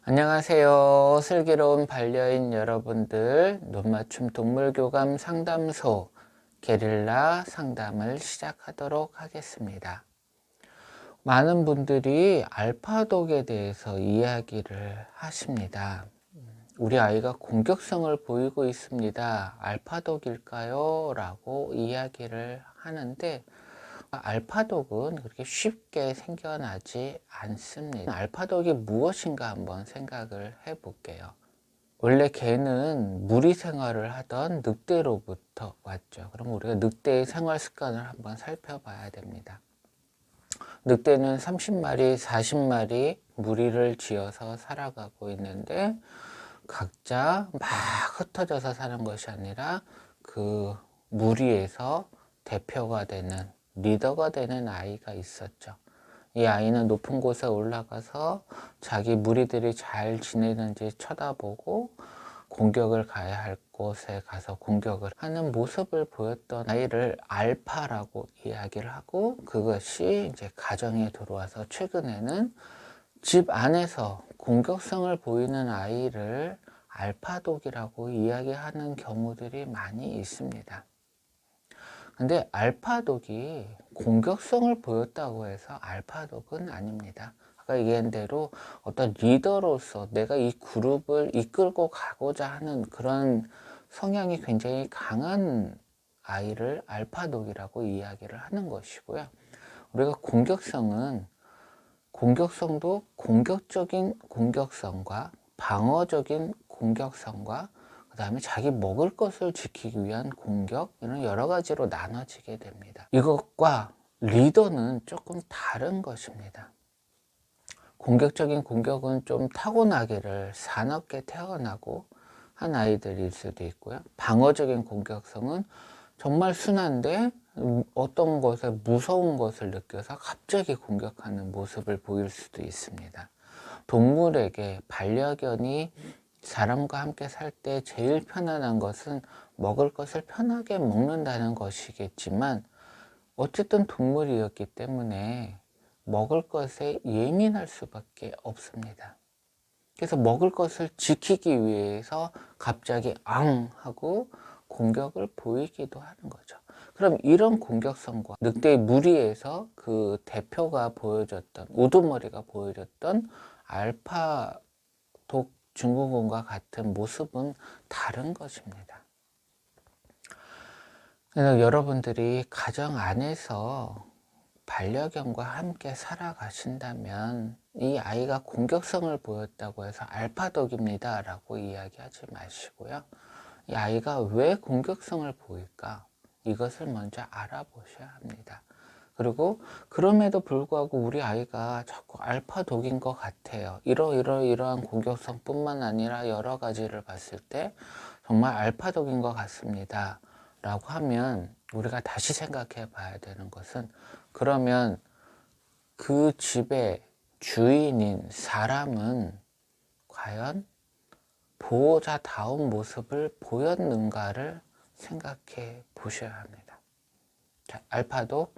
안녕하세요. 슬기로운 반려인 여러분들, 눈맞춤 동물교감 상담소 게릴라 상담을 시작하도록 하겠습니다. 많은 분들이 알파독에 대해서 이야기를 하십니다. 우리 아이가 공격성을 보이고 있습니다. 알파독일까요? 라고 이야기를 하는데, 알파독은 그렇게 쉽게 생겨나지 않습니다. 알파독이 무엇인가 한번 생각을 해 볼게요. 원래 개는 무리 생활을 하던 늑대로부터 왔죠. 그럼 우리가 늑대의 생활 습관을 한번 살펴봐야 됩니다. 늑대는 30마리, 40마리 무리를 지어서 살아가고 있는데, 각자 막 흩어져서 사는 것이 아니라 그 무리에서 대표가 되는, 리더가 되는 아이가 있었죠. 이 아이는 높은 곳에 올라가서 자기 무리들이 잘 지내는지 쳐다보고 공격을 가야 할 곳에 가서 공격을 하는 모습을 보였던 아이를 알파라고 이야기를 하고, 그것이 이제 가정에 들어와서 최근에는 집 안에서 공격성을 보이는 아이를 알파독이라고 이야기하는 경우들이 많이 있습니다. 근데 알파독이 공격성을 보였다고 해서 알파독은 아닙니다. 아까 얘기한 대로 어떤 리더로서 내가 이 그룹을 이끌고 가고자 하는 그런 성향이 굉장히 강한 아이를 알파독이라고 이야기를 하는 것이고요. 우리가 공격성도 공격적인 공격성과 방어적인 공격성과 그 다음에 자기 먹을 것을 지키기 위한 공격, 이런 여러 가지로 나눠지게 됩니다. 이것과 리더는 조금 다른 것입니다. 공격적인 공격은 좀 타고나기를 사납게 태어나고 한 아이들일 수도 있고요. 방어적인 공격성은 정말 순한데 어떤 것에 무서운 것을 느껴서 갑자기 공격하는 모습을 보일 수도 있습니다. 동물에게 반려견이 사람과 함께 살 때 제일 편안한 것은 먹을 것을 편하게 먹는다는 것이겠지만, 어쨌든 동물이었기 때문에 먹을 것에 예민할 수밖에 없습니다. 그래서 먹을 것을 지키기 위해서 갑자기 앙 하고 공격을 보이기도 하는 거죠. 그럼 이런 공격성과 늑대의 무리에서 그 대표가 보여줬던, 우두머리가 보여줬던 알파 독 증후군과 같은 모습은 다른 것입니다. 그래서 여러분들이 가정 안에서 반려견과 함께 살아가신다면 이 아이가 공격성을 보였다고 해서 알파독입니다 라고 이야기하지 마시고요. 이 아이가 왜 공격성을 보일까? 이것을 먼저 알아보셔야 합니다. 그리고 그럼에도 불구하고 우리 아이가 자꾸 알파독인 것 같아요. 이러한 공격성 뿐만 아니라 여러 가지를 봤을 때 정말 알파독인 것 같습니다 라고 하면, 우리가 다시 생각해 봐야 되는 것은, 그러면 그 집의 주인인 사람은 과연 보호자다운 모습을 보였는가를 생각해 보셔야 합니다. 자, 알파독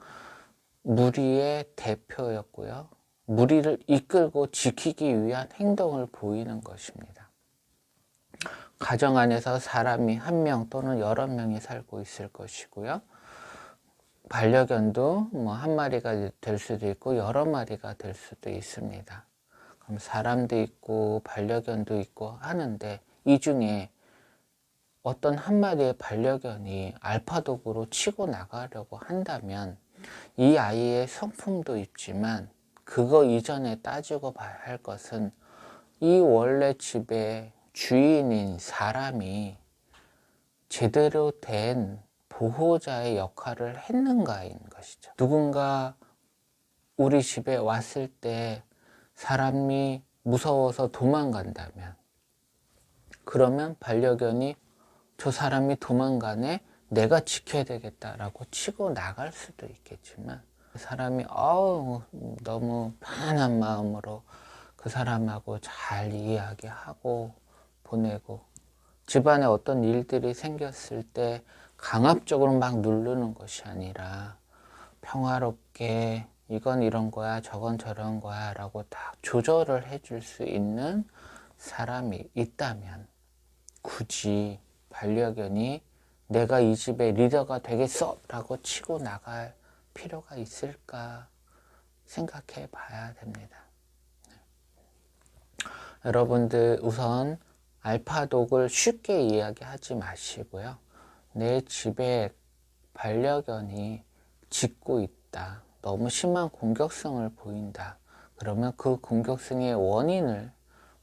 무리의 대표였고요. 무리를 이끌고 지키기 위한 행동을 보이는 것입니다. 가정 안에서 사람이 한 명 또는 여러 명이 살고 있을 것이고요. 반려견도 한 마리가 될 수도 있고 여러 마리가 될 수도 있습니다. 그럼 사람도 있고 반려견도 있고 하는데, 이 중에 어떤 한 마리의 반려견이 알파독으로 치고 나가려고 한다면 이 아이의 성품도 있지만, 그거 이전에 따지고 봐야 할 것은 이 원래 집의 주인인 사람이 제대로 된 보호자의 역할을 했는가인 것이죠. 누군가 우리 집에 왔을 때 사람이 무서워서 도망간다면, 그러면 반려견이 저 사람이 도망가네, 내가 지켜야 되겠다라고 치고 나갈 수도 있겠지만, 사람이 너무 편안한 마음으로 그 사람하고 잘 이야기하고 보내고, 집안에 어떤 일들이 생겼을 때 강압적으로 막 누르는 것이 아니라 평화롭게 이건 이런 거야, 저건 저런 거야 라고 다 조절을 해줄 수 있는 사람이 있다면 굳이 반려견이 내가 이 집의 리더가 되겠어 라고 치고 나갈 필요가 있을까 생각해 봐야 됩니다. 여러분들 우선 알파독을 쉽게 이야기하지 마시고요. 내 집에 반려견이 짖고 있다. 너무 심한 공격성을 보인다. 그러면 그 공격성의 원인을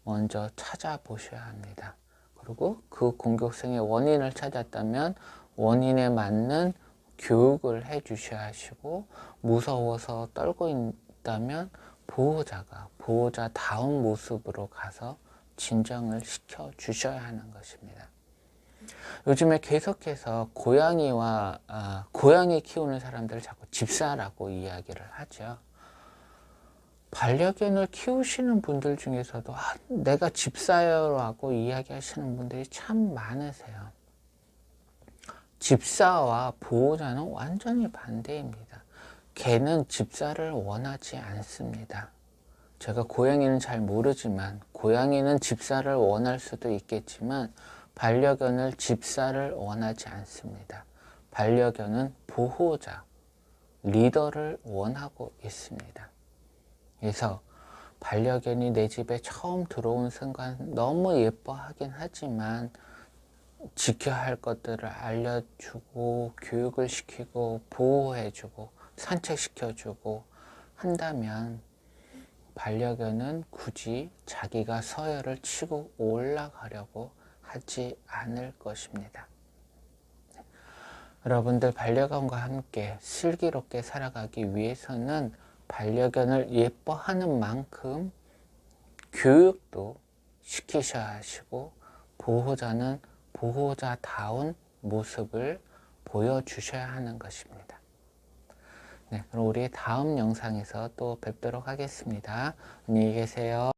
먼저 찾아보셔야 합니다. 그리고 그 공격성의 원인을 찾았다면 원인에 맞는 교육을 해 주셔야 하시고, 무서워서 떨고 있다면 보호자다운 모습으로 가서 진정을 시켜 주셔야 하는 것입니다. 요즘에 계속해서 고양이 키우는 사람들을 자꾸 집사라고 이야기를 하죠. 반려견을 키우시는 분들 중에서도 내가 집사라고 이야기하시는 분들이 참 많으세요. 집사와 보호자는 완전히 반대입니다. 개는 집사를 원하지 않습니다. 제가 고양이는 잘 모르지만 고양이는 집사를 원할 수도 있겠지만 반려견을 집사를 원하지 않습니다. 반려견은 보호자, 리더를 원하고 있습니다. 그래서 반려견이 내 집에 처음 들어온 순간 너무 예뻐하긴 하지만 지켜야 할 것들을 알려주고 교육을 시키고 보호해주고 산책시켜주고 한다면 반려견은 굳이 자기가 서열을 치고 올라가려고 하지 않을 것입니다. 여러분들 반려견과 함께 슬기롭게 살아가기 위해서는 반려견을 예뻐하는 만큼 교육도 시키셔야 하시고 보호자는 보호자다운 모습을 보여주셔야 하는 것입니다. 네, 그럼 우리 다음 영상에서 또 뵙도록 하겠습니다. 안녕히 계세요.